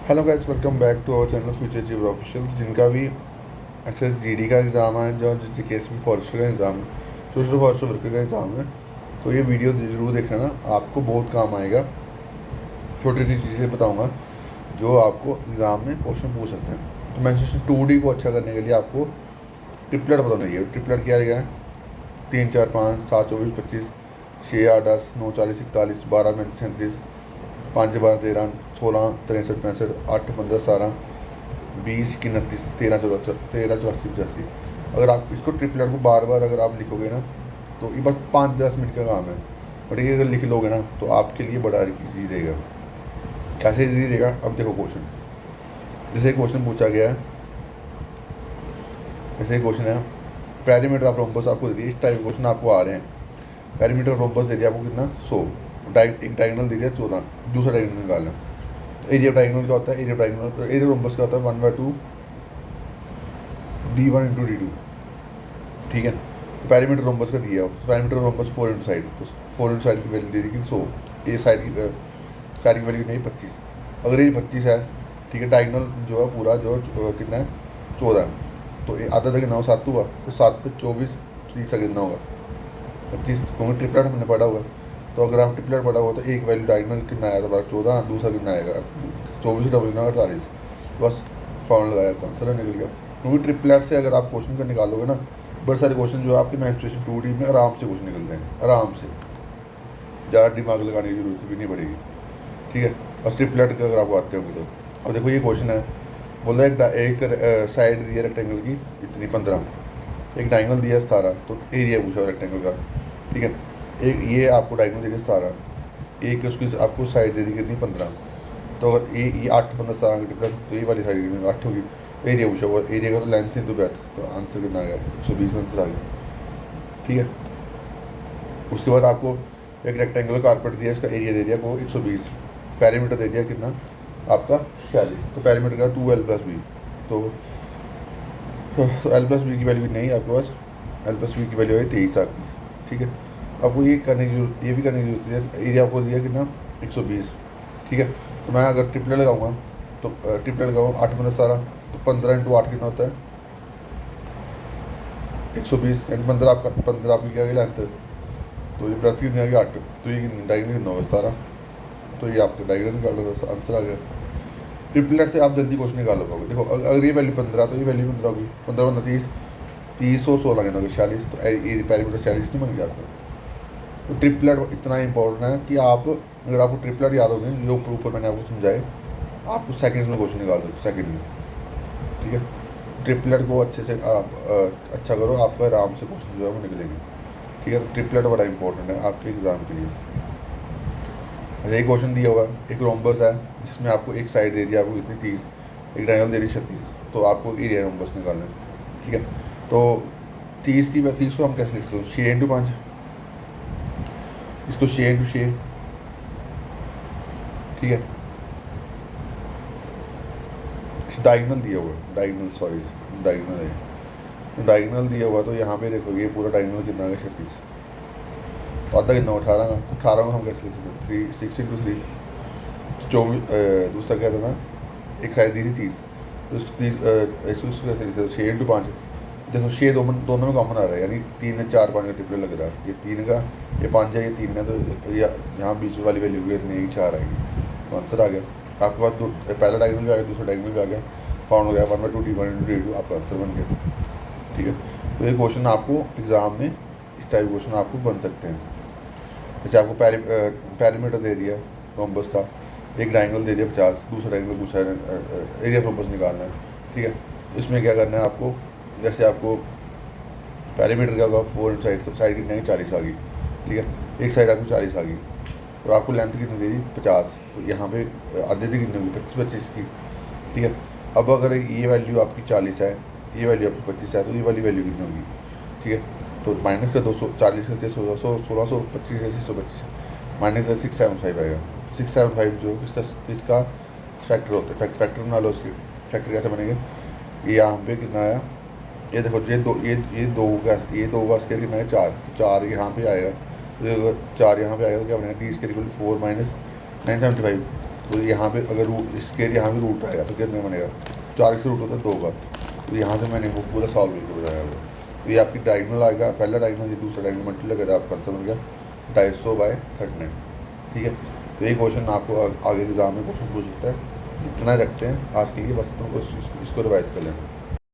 Hello guys, welcome back to our channel future achiever official. जिनका भी SSGD का exam है, जो JKSP फॉरेस्टर का एग्ज़ाम है, सोशल फॉरेस्टर वर्कर का एग्ज़ाम है, तो ये वीडियो ज़रूर देखना ना, आपको बहुत काम आएगा। छोटी छोटी चीज़ें बताऊंगा जो आपको एग्ज़ाम में क्वेश्चन पूछ सकते हैं। तो मैंने 2D को अच्छा करने के लिए आपको ट्रिपलेट बताना है। ट्रिपलेट क्या रहेगा? 3 4 5 7 24 25, 6 8 10 9 40 41 42 5 12 13 16 63 65 8 15 17 20 21 29 13 14 13 84 85। अगर आप इसको ट्रिपलेट को बार बार अगर आप लिखोगे ना, तो ये बस 5 10 मिनट का काम है। बट ये अगर लिख लोगे ना, तो आपके लिए बड़ा ईजी रहेगा। कैसे ईजी रहेगा? अब देखो क्वेश्चन, जैसे क्वेश्चन पूछा गया है, जैसे क्वेश्चन है पेरीमीटर ऑफ रोम्बस आपको दे दिया। इस टाइप के क्वेश्चन आपको आ रहे हैं। पेरीमीटर ऑफ रोम्बस दे दिया आपको कितना? 100। एक डायगोनल दे दिया 14, दूसरा डायगोनल निकालना। एरिया ऑफ डायगोनल क्या होता है? Area of diagonal, area rhombus का होता है 1/2 D1 इंटू D2। ठीक है। तो पेरीमीटर रोम्बस का दिया, पेरीमीटर रोम्बस 4 इंटू साइड, तो 4 इंटू साइड की वैल्यू दे दी कि 100। ये साइड की वैल्यू नहीं 25। अगर ये 25 है, ठीक है, डायगोनल जो है पूरा जो कितना है? 14। तो ये आधा तक कितना हो? 7 हुआ, तो 7 24 30 का कितना होगा? 25, क्योंकि ट्रिपलेट हमने पढ़ा हुआ है। तो अगर आप ट्रिपलेट पढ़ा हुआ तो एक वैल्यू डायगोनल कितना आया था? 14। दूसरा कितना आएगा? 24 डबल 48। बस फॉर्मूला लगाया, आंसर निकल गया। क्योंकि ट्रिपलेट से अगर आप क्वेश्चन का निकालोगे ना, बड़े सारे क्वेश्चन जो है आपके मेंस्ट्रुएशन 2D में आराम से क्वेश्चन निकलते हैं, आराम से, ज़्यादा दिमाग लगाने की जरूरत भी नहीं पड़ेगी। ठीक है। बस ट्रिपलेट का अगर आपको आते होंगे तो। अब देखो ये क्वेश्चन है, बोल रहा है एक साइड दी है रेक्टेंगल की इतनी 15, एक डायगोनल दिया 17, तो एरिया पूछा रेक्टेंगल का। ठीक है। एक ये आपको डायगोनल दे दी 17, एक उसकी आपको साइड दे दी कितनी? 15। तो अगर ये 8 15 17 की डिफरेंस, तो ये वाली साइड 8 होगी। एरिया पूछा हुआ, एरिया का तो लेंथ इंटू ब्रेथ, तो आंसर कितना आ गया? 120 आंसर आ गया। ठीक है। उसके बाद आपको एक रेक्टेंगुलर कारपेट दिया, इसका एरिया दे दिया को 120, पैरीमीटर दे दिया कितना आपका? 46। तो पैरीमीटर का 2L+B, तो L+B की वैल्यू नहीं आपके पास। L+B की वैल्यू है 23 आपकी। ठीक है। आपको ये करने की जरूरत, ये भी करने की जरूरत है। एरिया आपको दिया कितना? 120। ठीक है। तो मैं अगर ट्रिपलेट लगाऊंगा, तो ट्रिपलेट लगाऊंगा 8 15 17, तो 15 इंटू 8 कितना होता है? 120 एंड 15 आपका, 15 आपकी क्या लेंथ, तो ये ब्रेथ कितनी आ गई? 8। तो ये डायगोनल कितना होगा? 17। तो ये आपका डायगोनल निकाल लो, आंसर आ गया। ट्रिपलेट से आप जल्दी क्वेश्चन निकाल पाओगे। देखो अगर ये वैल्यू 15, तो ये वैल्यू 15 होगी, 15 15 30, 30 और 16 कितना होगा? 46। तो ये पैरीमीटर 46 नहीं बन गया आपका। तो ट्रिपलेट इतना इंपॉर्टेंट है कि आप, अगर आपको ट्रिपलेट याद हो गए जो ऊपर ऊपर मैंने आपको समझाए, आप सेकंड्स में क्वेश्चन निकाल सकते, सेकंड में। ठीक है। ट्रिपलेट को अच्छे से आप अच्छा करो, आपका आराम से क्वेश्चन जो है वो निकलेंगे। ठीक है। तो ट्रिपलेट बड़ा इंपॉर्टेंट है आपके एग्ज़ाम के लिए। अच्छा, एक क्वेश्चन दिया होगा, एक रोम्बस है जिसमें आपको एक साइड दे दिया आपको कितनी? 30, एक डायगोनल दे दी 36, तो आपको एरिया रोम्बस निकालना है। ठीक है। तो 30 को हम कैसे लिखते हैं? 6 इंटू 5, इसको 6 इंटू 6। ठीक है। डायगोनल दिया हुआ, डायगोनल सॉरी, डायगोनल है, डायगोनल दिया हुआ, तो यहाँ पे देखो ये पूरा डायगोनल कितना है? 36। तो आधा कितना? 18 का, तो 18 को हम कैसे लिख सकते हैं? 6 इंटू 3, 24। दूसरा क्या था ना, एक साइड दी थी 30, तो इसको 30, इसको कैसे लिख सकते? 6 इंटू 5। देखो 6 दोनों में कॉमन आ रहा है, यानी 3 4 5 का ट्रिपल लग रहा है। ये 3 का, ये 5 है, ये 3 है, तो यहाँ बीच वाली वैल्यू भी नहीं 4 आएगी, तो आंसर आ गया आपके पास। पहला डायगोनल भी आ गया, दूसरा डायगोनल भी आ गया, फाउंड हो गया 1/2 D1 इंटू D2, आपका आंसर बन गया। ठीक है। तो ये क्वेश्चन आपको एग्ज़ाम में, इस टाइप क्वेश्चन आपको बन सकते हैं। जैसे आपको पैरीमीटर दे दिया रोम्बस का, एक डायगोनल दे दिया 50, दूसरा डायगोनल पूछा है, एरिया ऑफ रोम्बस निकालना है। ठीक है। इसमें क्या करना है आपको? जैसे आपको पैरीमीटर का होगा 4 साइड, तो साइड कितनी है? 40 आ गई। ठीक है। एक साइड आपको 40 आ गई, और आपको लेंथ कितनी दे दी? 50। तो यहाँ पे आधे दी कितनी होगी? 25 25 की। ठीक है। अब अगर ये वैल्यू आपकी 40 है, ये वैल्यू आपकी 25 है, तो ये वाली वैल्यू कितनी होगी? ठीक है। तो माइनस का 240 करके 1625 है, 625 माइनस का 675 आएगा। 675 जो किसका फैक्टर होता है? फैक्टर बना लो उसकी। फैक्टर कैसे बनेंगे? ये यहाँ पे कितना आया? ये देखो, ये दो का स्केयर कितना है? 4, तो 4 यहाँ पे आएगा, तो 4 यहाँ पे आएगा, तो क्या बनेगा? डी स्केयर इक्वल 4 माइनस 975, तो यहाँ पे अगर इसके यहाँ भी रूट आएगा तो कितने बनेगा, 4 से रूट होता है 2 बार, तो यहाँ से मैंने वो पूरा सॉल्व करके बताया वो। तो ये आपकी डायगोनल आएगा, पहला डायगोनल ये दूसरा डायगोनल मल्टी लगेगा, आपका आंसर बन गया 250/39। ठीक है, तो ये क्वेश्चन आपको आगे एग्जाम में क्वेश्चन पूछ सकता है। इतना रखते हैं आज के लिए, बस तुमको इसको रिवाइज कर लेना।